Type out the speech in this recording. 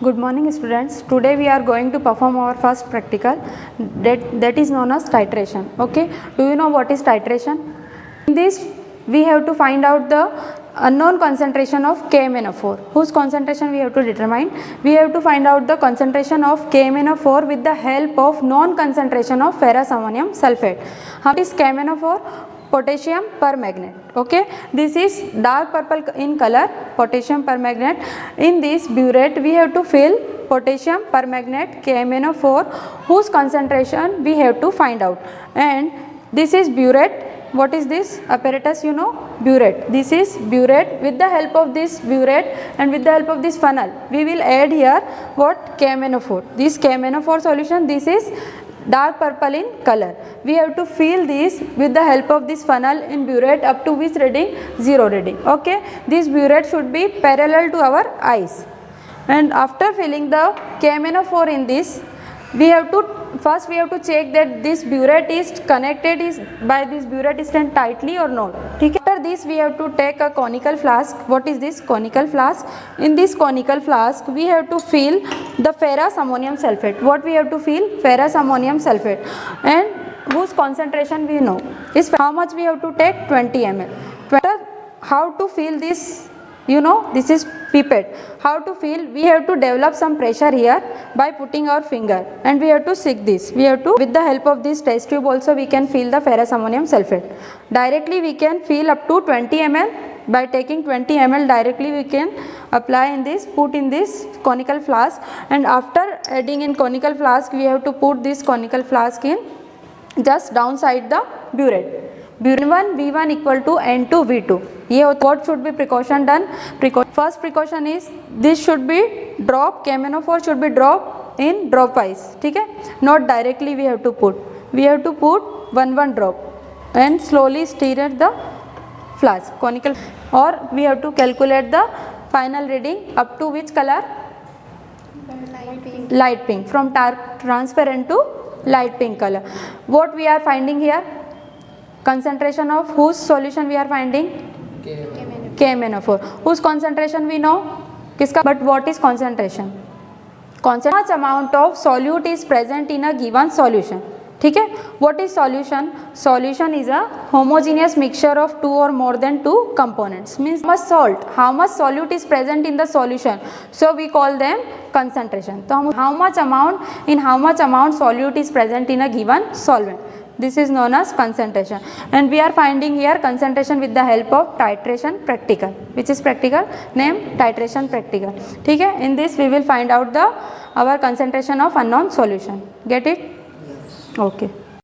Good morning students. Today we are going to perform our first practical that is known as titration. Okay. Do you know what is titration? In this we have to find out the unknown concentration of KMnO4 whose concentration we have to determine. We have to find out the concentration of KMnO4 with the help of known concentration of ferrous ammonium sulfate. How is KMnO4? Potassium permanganate. Okay, this is dark purple in color, potassium permanganate. In this burette we have to fill potassium permanganate KMnO4 whose concentration we have to find out. And this is burette. What is this apparatus? You know, burette. This is burette. With the help of this burette and with the help of this funnel we will add here what? KMnO4. This KMnO4 solution, this is dark purple in color. We have to fill this with the help of this funnel in burette up to which reading? 0 reading. Okay, this burette should be parallel to our eyes. And after filling the KMnO4 in this, we have to first check that this burette is connected by this burette stand tightly or not. Okay. After this we have to take a conical flask. What is this conical flask? In this conical flask we have to fill the ferrous ammonium sulfate. What we have to fill? Ferrous ammonium sulfate, and whose concentration we know is how much we have to take? 20 ml. How to fill this? You know, this is pipette. How to fill? We have to develop some pressure here by putting our finger, and we have to stick this. We have to, with the help of this test tube also we can fill the ferrous ammonium sulfate. Directly we can fill up to 20 ml. By taking 20 ml directly we can apply in this, put in this conical flask, and after adding in conical flask we have to put this conical flask in just downside the burette. N1 V1 equal to N2 V2. ये what should be precaution done? First precaution is this should be drop, KMnO4 should be drop in drop wise. ठीक है? Not directly we have to put. We have to put one drop and slowly stir the flask conical, or we have to calculate the final reading up to which color? Light pink. Light pink. From transparent to light pink color. What we are finding here? Concentration of whose solution we are finding? KMnO4. Whose concentration we know? Kiska? But what is concentration? How much amount of solute is present in a given solution? ठीक है? What is solution? Solution is a homogeneous mixture of two or more than two components. Means how much salt, how much solute is present in the solution. So we call them concentration. So how much amount solute is present in a given solvent. This is known as concentration, and we are finding here concentration with the help of titration practical. Which is practical? Name titration practical. ठीक है? In this we will find out our concentration of unknown solution. Get it? Yes. Okay.